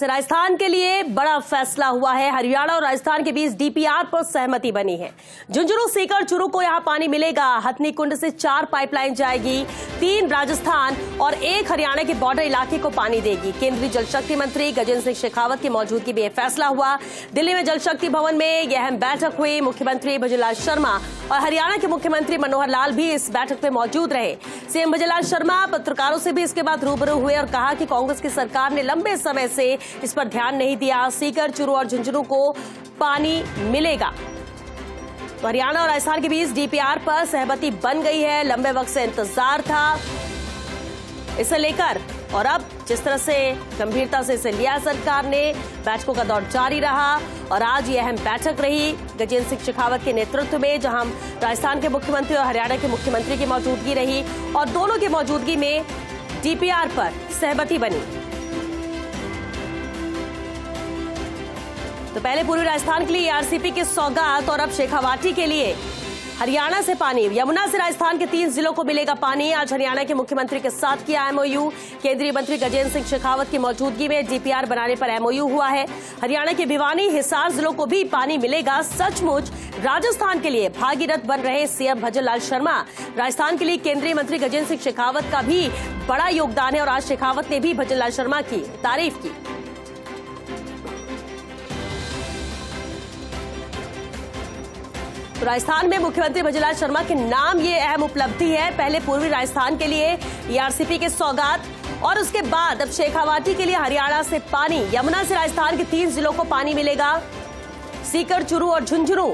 से राजस्थान के लिए बड़ा फैसला हुआ है। हरियाणा और राजस्थान के बीच डीपीआर पर सहमति बनी है। झुंझुनू, सीकर, चूरू को यहां पानी मिलेगा। हथनी कुंड से 4 पाइपलाइन जाएगी, 3 राजस्थान और 1 हरियाणा के बॉर्डर इलाके को पानी देगी। केंद्रीय जल शक्ति मंत्री गजेंद्र सिंह शेखावत की मौजूदगी में यह फैसला हुआ। दिल्ली में जल शक्ति भवन में यह अहम बैठक हुई। मुख्यमंत्री भजनलाल शर्मा और हरियाणा के मुख्यमंत्री मनोहर लाल भी इस बैठक में मौजूद रहे। सीएम भजनलाल शर्मा पत्रकारों से भी इसके बाद रूबरू हुए और कहा कि कांग्रेस की सरकार ने लंबे समय से इस पर ध्यान नहीं दिया। सीकर, चूरू और झुंझुनू को पानी मिलेगा। तो हरियाणा और राजस्थान के बीच डीपीआर पर सहमति बन गई है। लंबे वक्त से इंतजार था इसे लेकर, और अब जिस तरह से गंभीरता से इसे लिया सरकार ने, बैठकों का दौर जारी रहा और आज यह अहम बैठक रही गजेंद्र सिंह शेखावत के नेतृत्व में, जहां राजस्थान के मुख्यमंत्री और हरियाणा के मुख्यमंत्री की मौजूदगी रही और दोनों की मौजूदगी में डीपीआर पर सहमति बनी। तो पहले पूर्वी राजस्थान के लिए ईआरसीपी की सौगात और अब शेखावाटी के लिए हरियाणा से पानी। यमुना से राजस्थान के 3 जिलों को मिलेगा पानी। आज हरियाणा के मुख्यमंत्री के साथ किया एमओयू। केंद्रीय मंत्री गजेंद्र सिंह शेखावत की मौजूदगी में डीपीआर बनाने पर एमओयू हुआ है। हरियाणा के भिवानी, हिसार जिलों को भी पानी मिलेगा। सचमुच राजस्थान के लिए भागीरथ बन रहे सीएम भजनलाल शर्मा। राजस्थान के लिए केंद्रीय मंत्री गजेंद्र सिंह शेखावत का भी बड़ा योगदान है और आज शेखावत ने भी भजनलाल शर्मा की तारीफ की। तो राजस्थान में मुख्यमंत्री भजनलाल शर्मा के नाम ये अहम उपलब्धि है। पहले पूर्वी राजस्थान के लिए ईआरसीपी के सौगात और उसके बाद अब शेखावाटी के लिए हरियाणा से पानी। यमुना से राजस्थान के 3 जिलों को पानी मिलेगा। सीकर, चूरू और झुंझुनू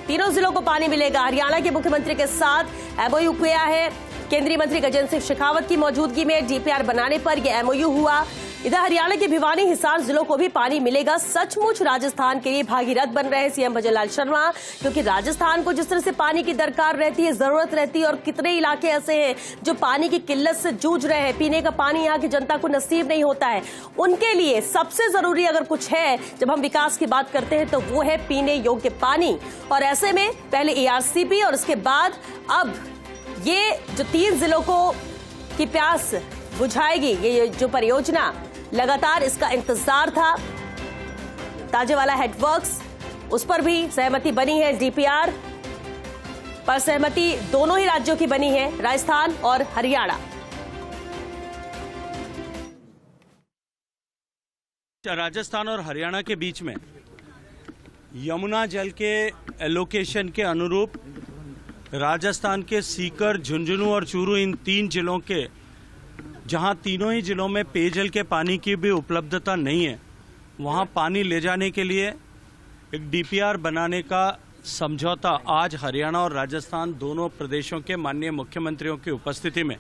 तीनों जिलों को पानी मिलेगा। हरियाणा के मुख्यमंत्री के साथ एमओयू किया है। केंद्रीय मंत्री गजेंद्र सिंह शेखावत की मौजूदगी में डीपीआर बनाने पर यह एमओयू हुआ। इधर हरियाणा के भिवानी, हिसार जिलों को भी पानी मिलेगा। सचमुच राजस्थान के लिए भागीरथ बन रहे सीएम भजनलाल शर्मा, क्योंकि राजस्थान को जिस तरह से पानी की दरकार रहती है, जरूरत रहती है, और कितने इलाके ऐसे हैं जो पानी की किल्लत से जूझ रहे हैं, पीने का पानी यहाँ की जनता को नसीब नहीं होता है। उनके लिए सबसे जरूरी अगर कुछ है जब हम विकास की बात करते हैं तो वो है पीने योग्य पानी। और ऐसे में पहले ईआरसीपी और उसके बाद अब ये जो 3 जिलों को की प्यास बुझाएगी, ये जो परियोजना लगातार इसका इंतजार था। ताजेवाला हेडवर्क्स, उस पर भी सहमति बनी है। डीपीआर पर सहमति दोनों ही राज्यों की बनी है, राजस्थान और हरियाणा। राजस्थान और हरियाणा के बीच में यमुना जल के एलोकेशन के अनुरूप राजस्थान के सीकर, झुंझुनू और चूरू, इन 3 जिलों के, जहां तीनों ही जिलों में पेयजल के पानी की भी उपलब्धता नहीं है, वहां पानी ले जाने के लिए एक डीपीआर बनाने का समझौता आज हरियाणा और राजस्थान दोनों प्रदेशों के माननीय मुख्यमंत्रियों की उपस्थिति में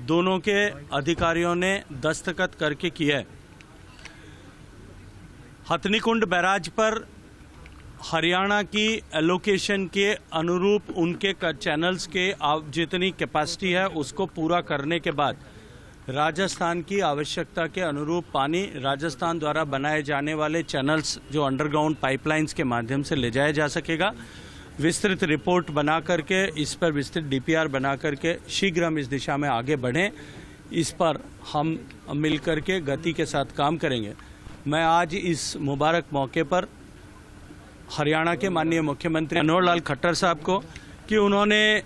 दोनों के अधिकारियों ने दस्तखत करके किया है। हथनी कुंड बैराज पर हरियाणा की एलोकेशन के अनुरूप उनके चैनल्स के जितनी कैपेसिटी है उसको पूरा करने के बाद राजस्थान की आवश्यकता के अनुरूप पानी राजस्थान द्वारा बनाए जाने वाले चैनल्स, जो अंडरग्राउंड पाइपलाइंस के माध्यम से ले जाया जा सकेगा। विस्तृत रिपोर्ट बना करके, इस पर विस्तृत डीपीआर बना करके शीघ्र हम इस दिशा में आगे बढ़ें, इस पर हम मिलकर के गति के साथ काम करेंगे। मैं आज इस मुबारक मौके पर हरियाणा के माननीय मुख्यमंत्री मनोहर लाल खट्टर साहब को, कि उन्होंने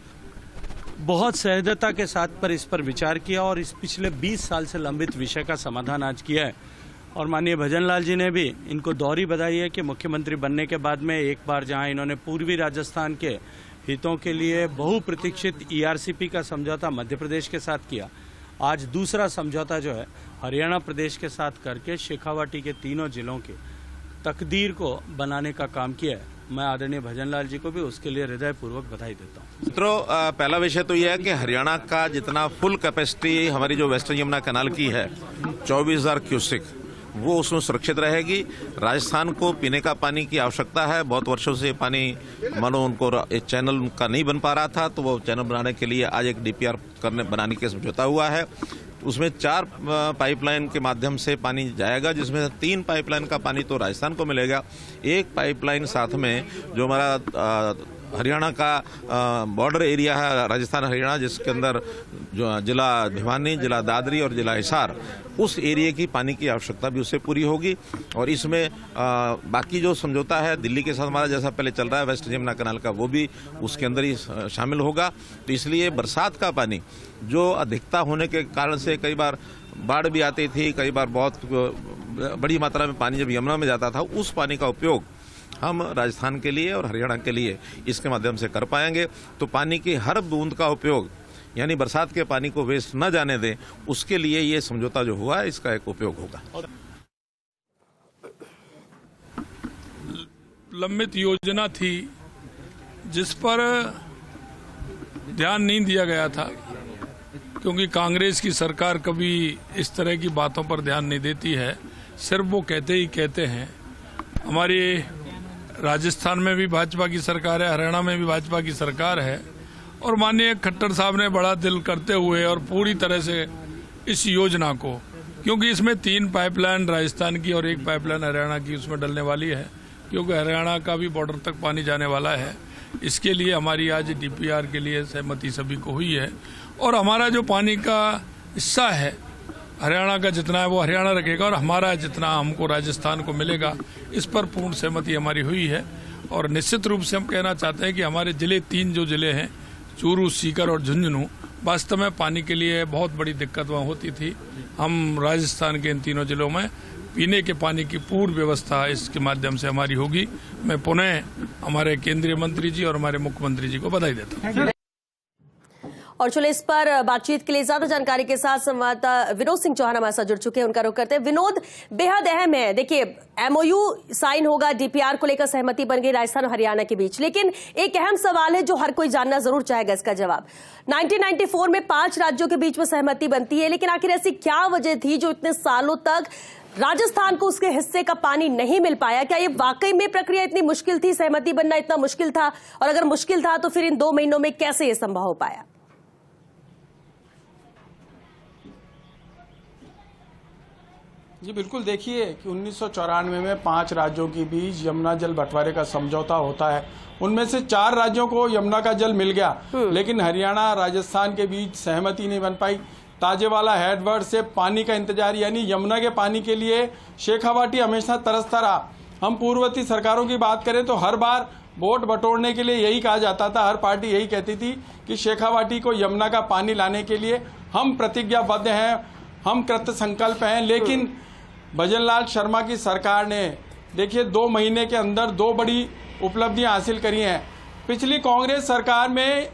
बहुत सहजता के साथ इस पर विचार किया और इस पिछले 20 साल से लंबित विषय का समाधान आज किया है। और माननीय भजनलाल जी ने भी इनको दोहरी बधाई है कि मुख्यमंत्री बनने के बाद में एक बार जहां इन्होंने पूर्वी राजस्थान के हितों के लिए बहुप्रतीक्षित ईआरसीपी का समझौता मध्य प्रदेश के साथ किया, आज दूसरा समझौता जो है हरियाणा प्रदेश के साथ करके शेखावाटी के 3 जिलों की तकदीर को बनाने का काम किया है। मैं आदरणीय भजनलाल जी को भी उसके लिए हृदयपूर्वक बधाई देता हूँ। मित्रों, पहला विषय तो यह है कि हरियाणा का जितना फुल कैपेसिटी हमारी जो वेस्टर्न यमुना कैनाल की है 24,000 क्यूसेक, वो उसमें सुरक्षित रहेगी। राजस्थान को पीने का पानी की आवश्यकता है। बहुत वर्षों से पानी मानो उनको एक चैनल उनका नहीं बन पा रहा था, तो वो चैनल बनाने के लिए आज एक डीपीआर बनाने के समझौता हुआ है। उसमें 4 पाइपलाइन के माध्यम से पानी जाएगा, जिसमें 3 पाइपलाइन का पानी तो राजस्थान को मिलेगा, 1 पाइपलाइन साथ में जो हमारा हरियाणा का बॉर्डर एरिया है, राजस्थान हरियाणा, जिसके अंदर जो जिला भिवानी, जिला दादरी और जिला हिसार, उस एरिया की पानी की आवश्यकता भी उससे पूरी होगी। और इसमें बाकी जो समझौता है दिल्ली के साथ हमारा जैसा पहले चल रहा है वेस्ट यमुना कैनाल का, वो भी उसके अंदर ही शामिल होगा। तो इसलिए बरसात का पानी जो अधिकता होने के कारण से कई बार बाढ़ भी आती थी, कई बार बहुत बड़ी मात्रा में पानी जब यमुना में जाता था, उस पानी का उपयोग हम राजस्थान के लिए और हरियाणा के लिए इसके माध्यम से कर पाएंगे। तो पानी की हर बूंद का उपयोग, यानी बरसात के पानी को वेस्ट न जाने दें, उसके लिए ये समझौता जो हुआ है इसका एक उपयोग होगा। लंबित योजना थी जिस पर ध्यान नहीं दिया गया था, क्योंकि कांग्रेस की सरकार कभी इस तरह की बातों पर ध्यान नहीं देती है, सिर्फ वो कहते ही कहते हैं। हमारी राजस्थान में भी भाजपा की सरकार है, हरियाणा में भी भाजपा की सरकार है, और माननीय खट्टर साहब ने बड़ा दिल करते हुए और पूरी तरह से इस योजना को, क्योंकि इसमें 3 पाइपलाइन राजस्थान की और 1 पाइपलाइन हरियाणा की उसमें डलने वाली है, क्योंकि हरियाणा का भी बॉर्डर तक पानी जाने वाला है। इसके लिए हमारी आज डीपीआर के लिए सहमति सभी को हुई है, और हमारा जो पानी का हिस्सा है हरियाणा का जितना है वो हरियाणा रखेगा, और हमारा जितना हमको राजस्थान को मिलेगा, इस पर पूर्ण सहमति हमारी हुई है। और निश्चित रूप से हम कहना चाहते हैं कि हमारे जिले 3 जो जिले हैं, चूरू, सीकर और झुंझुनू, वास्तव में पानी के लिए बहुत बड़ी दिक्कत वहाँ होती थी। हम राजस्थान के इन तीनों जिलों में पीने के पानी की पूर्ण व्यवस्था इसके माध्यम से हमारी होगी। मैं पुनः हमारे केंद्रीय मंत्री जी और हमारे मुख्यमंत्री जी को बधाई देता हूँ। और चलिए इस पर बातचीत के लिए ज्यादा जानकारी के साथ संवाददाता विनोद सिंह चौहान हमारे साथ जुड़ चुके हैं, उनका रुख करते हैं। विनोद, बेहद अहम है, देखिए एमओयू साइन होगा, डीपीआर को लेकर सहमति बन गई राजस्थान और हरियाणा के बीच, लेकिन एक अहम सवाल है जो हर कोई जानना जरूर चाहेगा इसका जवाब। 1994 में 5 राज्यों के बीच में सहमति बनती है, लेकिन आखिर ऐसी क्या वजह थी जो इतने सालों तक राजस्थान को उसके हिस्से का पानी नहीं मिल पाया? क्या ये वाकई में प्रक्रिया इतनी मुश्किल थी, सहमति बनना इतना मुश्किल था? और अगर मुश्किल था तो फिर इन 2 महीनों में कैसे ये संभव हो पाया? जी बिल्कुल, देखिए कि 1994 में 5 राज्यों के बीच यमुना जल बंटवारे का समझौता होता है। उनमें से 4 राज्यों को यमुना का जल मिल गया, लेकिन हरियाणा राजस्थान के बीच सहमति नहीं बन पाई। ताजेवाला हेडवर्ड से पानी का इंतजार, यानी यमुना के पानी के लिए शेखावाटी हमेशा तरसता रहा। हम पूर्ववर्ती सरकारों की बात करें तो हर बार वोट बटोरने के लिए यही कहा जाता था, हर पार्टी यही कहती थी कि शेखावाटी को यमुना का पानी लाने के लिए हम प्रतिज्ञाबद्ध हैं, हम कृत संकल्प हैं। लेकिन भजनलाल शर्मा की सरकार ने देखिए 2 महीने के अंदर 2 बड़ी उपलब्धियां हासिल करी हैं। पिछली कांग्रेस सरकार में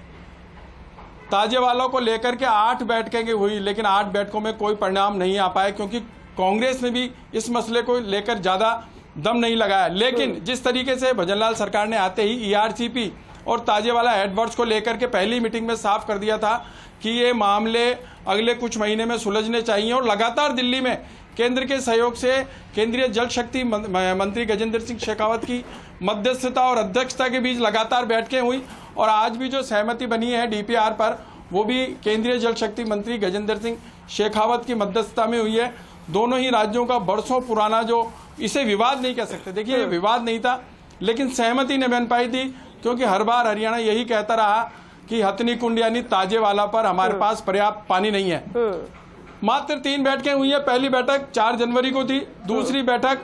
ताजेवाला को लेकर के 8 बैठकें हुई, लेकिन 8 बैठकों में कोई परिणाम नहीं आ पाए, क्योंकि कांग्रेस ने भी इस मसले को लेकर ज़्यादा दम नहीं लगाया। लेकिन जिस तरीके से भजनलाल सरकार ने आते ही ईआरसीपी और ताजेवाला हेडवर्ड्स को लेकर के पहली मीटिंग में साफ कर दिया था कि ये मामले अगले कुछ महीने में सुलझने चाहिए, और लगातार दिल्ली में केंद्र के सहयोग से केंद्रीय जल शक्ति मंत्री गजेंद्र सिंह शेखावत की मध्यस्थता और अध्यक्षता के बीच लगातार बैठकें हुई, और आज भी जो सहमति बनी है डीपीआर पर, वो भी केंद्रीय जल शक्ति मंत्री गजेंद्र सिंह शेखावत की मध्यस्थता में हुई है। दोनों ही राज्यों का बरसों पुराना, जो इसे विवाद नहीं कह सकते, देखिए विवाद नहीं था, लेकिन सहमति नहीं बन पाई थी, क्योंकि हर बार हरियाणा यही कहता रहा कि हथनी कुंड यानी ताजेवाला पर हमारे पास पर्याप्त पानी नहीं है। मात्र 3 बैठकें हुई है। पहली बैठक 4 जनवरी को थी, दूसरी बैठक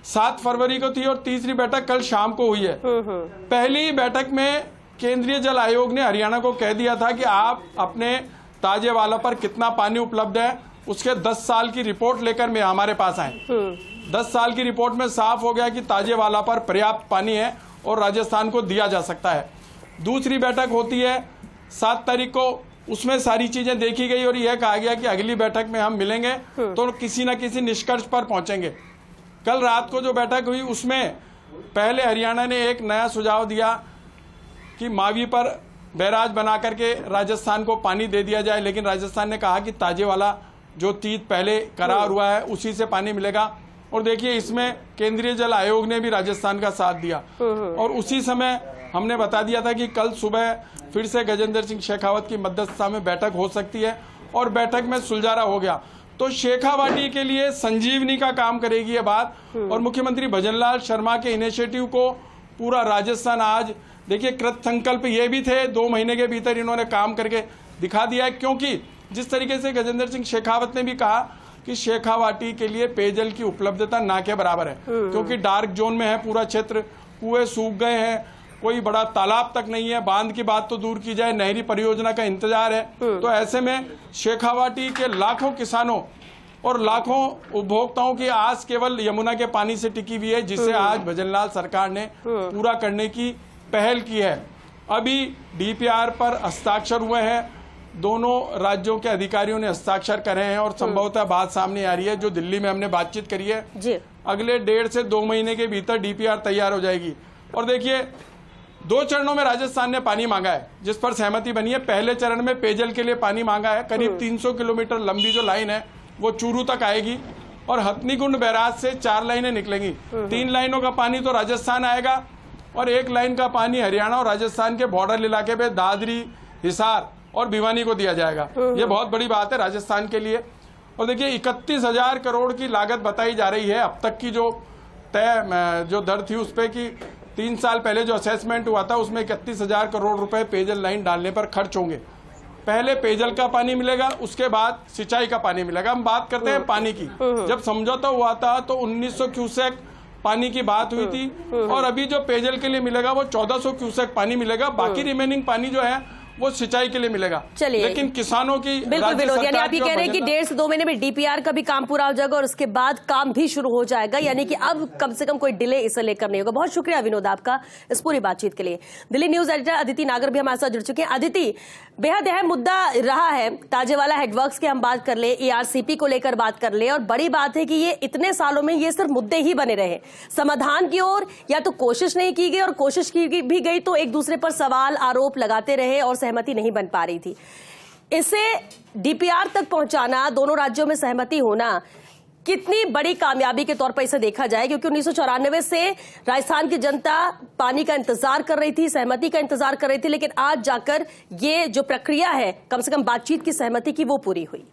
7 फरवरी को थी, और तीसरी बैठक कल शाम को हुई है। पहली बैठक में केंद्रीय जल आयोग ने हरियाणा को कह दिया था कि आप अपने ताजेवाला पर कितना पानी उपलब्ध है उसके 10 साल की रिपोर्ट लेकर में हमारे पास आए। 10 साल की रिपोर्ट में साफ हो गया कि ताजेवाला पर पर्याप्त पानी है और राजस्थान को दिया जा सकता है। दूसरी बैठक होती है 7 तारीख को, उसमें सारी चीजें देखी गई और यह कहा गया कि अगली बैठक में हम मिलेंगे तो किसी न किसी निष्कर्ष पर पहुंचेंगे। कल रात को जो बैठक हुई उसमें पहले हरियाणा ने एक नया सुझाव दिया कि मावी पर बैराज बना करके राजस्थान को पानी दे दिया जाए, लेकिन राजस्थान ने कहा कि ताजेवाला जो तीत पहले करार हुआ है उसी से पानी मिलेगा। और देखिए इसमें केंद्रीय जल आयोग ने भी राजस्थान का साथ दिया, और उसी समय हमने बता दिया था कि कल सुबह फिर से गजेंद्र सिंह शेखावत की मध्यस्थता में बैठक हो सकती है, और बैठक में सुलझारा हो गया। तो शेखावाटी के लिए संजीवनी का काम करेगी ये बात, और मुख्यमंत्री भजनलाल शर्मा के इनिशिएटिव को पूरा राजस्थान आज देखिए कृत संकल्प ये भी थे, 2 महीने के भीतर इन्होंने काम करके दिखा दिया है। क्योंकि जिस तरीके से गजेंद्र सिंह शेखावत ने भी कहा कि शेखावाटी के लिए पेयजल की उपलब्धता ना के बराबर है, क्योंकि डार्क जोन में है पूरा क्षेत्र, कुएं सूख गए हैं, कोई बड़ा तालाब तक नहीं है, बांध की बात तो दूर की जाए, नहरी परियोजना का इंतजार है। तो ऐसे में शेखावाटी के लाखों किसानों और लाखों उपभोक्ताओं की आस केवल यमुना के पानी से टिकी हुई है, जिसे आज भजनलाल सरकार ने पूरा करने की पहल की है। अभी डीपीआर पर हस्ताक्षर हुए हैं, दोनों राज्यों के अधिकारियों ने हस्ताक्षर करे हैं और संभवतः बात सामने आ रही है जो दिल्ली में हमने बातचीत करी है जी। अगले 1.5 से 2 महीने के भीतर डीपीआर तैयार हो जाएगी। और देखिए 2 चरणों में राजस्थान ने पानी मांगा है, जिस पर सहमति बनी है। पहले चरण में पेयजल के लिए पानी मांगा है, करीब 300 किलोमीटर लंबी जो लाइन है वो चूरू तक आएगी और हथनीकुंड बैराज से 4 लाइनें निकलेंगी। 3 लाइनों का पानी तो राजस्थान आएगा और 1 लाइन का पानी हरियाणा और राजस्थान के बॉर्डर इलाके पे दादरी, हिसार और भिवानी को दिया जाएगा। ये बहुत बड़ी बात है राजस्थान के लिए। और देखिए 31,000 करोड़ की लागत बताई जा रही है। अब तक की जो तय जो दर थी उस पे कि 3 साल पहले जो असेसमेंट हुआ था उसमें 31,000 करोड़ रुपए पेयजल लाइन डालने पर खर्च होंगे। पहले पेयजल का पानी मिलेगा, उसके बाद सिंचाई का पानी मिलेगा। हम बात करते हैं पानी की। जब समझौता हुआ था तो 1900 क्यूसेक पानी की बात हुई थी और अभी जो पेयजल के लिए मिलेगा वो 1400 क्यूसेक पानी मिलेगा। बाकी रिमेनिंग पानी जो है वो सिंचाई के लिए मिलेगा। चलिए, लेकिन किसानों की बिल्कुल विनोद, यानी आप ये कह रहे हैं कि 1.5 से 2 महीने में डीपीआर का भी काम पूरा हो जाएगा और उसके बाद काम भी शुरू हो जाएगा, यानी कि अब कम से कम कोई डिले इसे लेकर नहीं होगा। बहुत शुक्रिया विनोद आपका इस पूरी बातचीत के लिए। दिल्ली न्यूज एडिटर अदिति नागर भी हमारे साथ जुड़ चुके हैं। अदिति, बेहद अहम मुद्दा रहा है ताजेवाला हेडवर्क्स की हम बात कर ले, एआरसीपी को लेकर बात कर ले, और बड़ी बात है कि ये इतने सालों में ये सिर्फ मुद्दे ही बने रहे। समाधान की ओर या तो कोशिश नहीं की गई और कोशिश की भी गई तो एक दूसरे पर सवाल आरोप लगाते रहे और सहमति नहीं बन पा रही थी। इसे डीपीआर तक पहुंचाना, दोनों राज्यों में सहमति होना कितनी बड़ी कामयाबी के तौर पर इसे देखा जाए, क्योंकि 1994 से राजस्थान की जनता पानी का इंतजार कर रही थी, सहमति का इंतजार कर रही थी, लेकिन आज जाकर ये जो प्रक्रिया है कम से कम बातचीत की सहमति की वो पूरी हुई।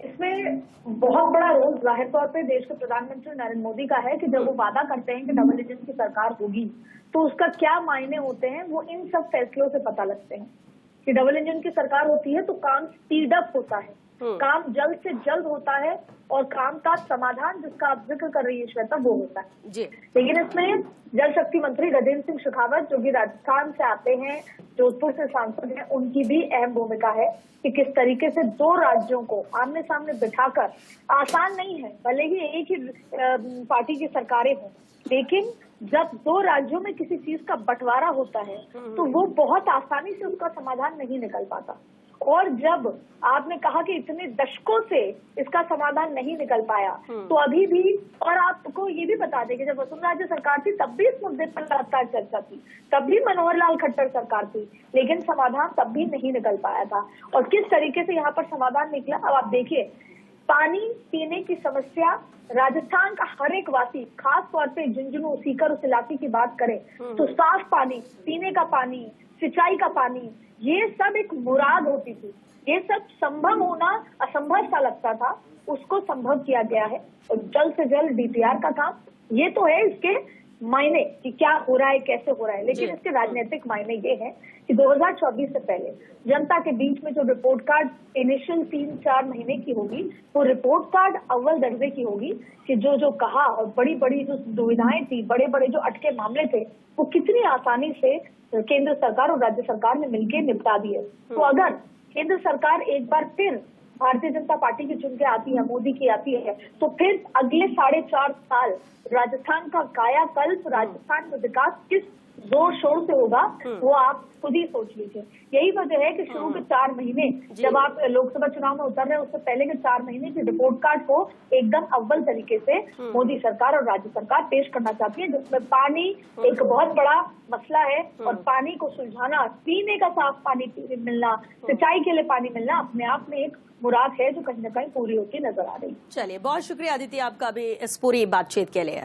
इसमें बहुत बड़ा रोल जाहिर तौर पे देश के प्रधानमंत्री नरेंद्र मोदी का है कि जब वो वादा करते हैं कि डबल इंजन की सरकार होगी तो उसका क्या मायने होते हैं वो इन सब फैसलों से पता लगते हैं। कि डबल इंजन की सरकार होती है तो काम स्पीड अप होता है, काम जल्द से जल्द होता है और काम का समाधान जिसका आप जिक्र कर रही है श्वेता वो होता है जी। लेकिन इसमें जल शक्ति मंत्री गजेंद्र सिंह शेखावत जो कि राजस्थान से आते हैं, जोधपुर से सांसद हैं, उनकी भी अहम भूमिका है कि किस तरीके से 2 राज्यों को आमने सामने बिठाकर, आसान नहीं है भले ही एक ही पार्टी की सरकारें हों, लेकिन जब 2 राज्यों में किसी चीज का बंटवारा होता है तो वो बहुत आसानी से उसका समाधान नहीं निकल पाता। और जब आपने कहा कि इतने दशकों से इसका समाधान नहीं निकल पाया तो अभी भी, और आपको ये भी बता दें कि जब वसुंधरा सरकार थी तब भी इस मुद्दे पर लगातार चर्चा थी, तब भी मनोहर लाल खट्टर सरकार थी, लेकिन समाधान तब भी नहीं निकल पाया था। और किस तरीके से यहाँ पर समाधान निकला अब आप देखिए। पानी पीने की समस्या राजस्थान का हर एक वासी, खास तौर पे झुंझुनू, सीकर उस इलाके की बात करें तो साफ पानी, पीने का पानी, सिंचाई का पानी, ये सब एक मुराद होती थी। ये सब संभव होना असंभव सा लगता था, उसको संभव किया गया है। और जल्द से जल्द डीपीआर का काम, ये तो है इसके मायने कि क्या हो रहा है, कैसे हो रहा है, लेकिन इसके राजनीतिक मायने ये है कि 2024 से पहले जनता के बीच में जो रिपोर्ट कार्ड इनिशियल 3-4 महीने की होगी वो रिपोर्ट कार्ड अव्वल दर्जे की होगी कि जो जो कहा और बड़ी बड़ी जो दुविधाएं थी, बड़े बड़े जो अटके मामले थे वो कितनी आसानी से केंद्र सरकार और राज्य सरकार ने मिलकर निपटा दिए। तो अगर केंद्र सरकार एक बार फिर भारतीय जनता पार्टी की चुन के आती है, मोदी की आती है, तो फिर अगले 4.5 साल राजस्थान का कायाकल्प, राजस्थान में विकास किस जोर शोर से होगा वो आप खुद ही सोच लीजिए। यही वजह है कि शुरू के 4 महीने जब आप लोकसभा चुनाव में उतर रहे हैं उससे पहले के 4 महीने की रिपोर्ट कार्ड को एकदम अव्वल तरीके से मोदी सरकार और राज्य सरकार पेश करना चाहती है, जिसमें पानी एक बहुत बड़ा मसला है और पानी को सुलझाना, पीने का साफ पानी मिलना, सिंचाई के लिए पानी मिलना अपने आप में एक मुराद है जो कहीं न कहीं पूरी होती नजर आ रही है। चलिए, बहुत शुक्रिया अदिति आपका भी इस पूरी बातचीत के लिए।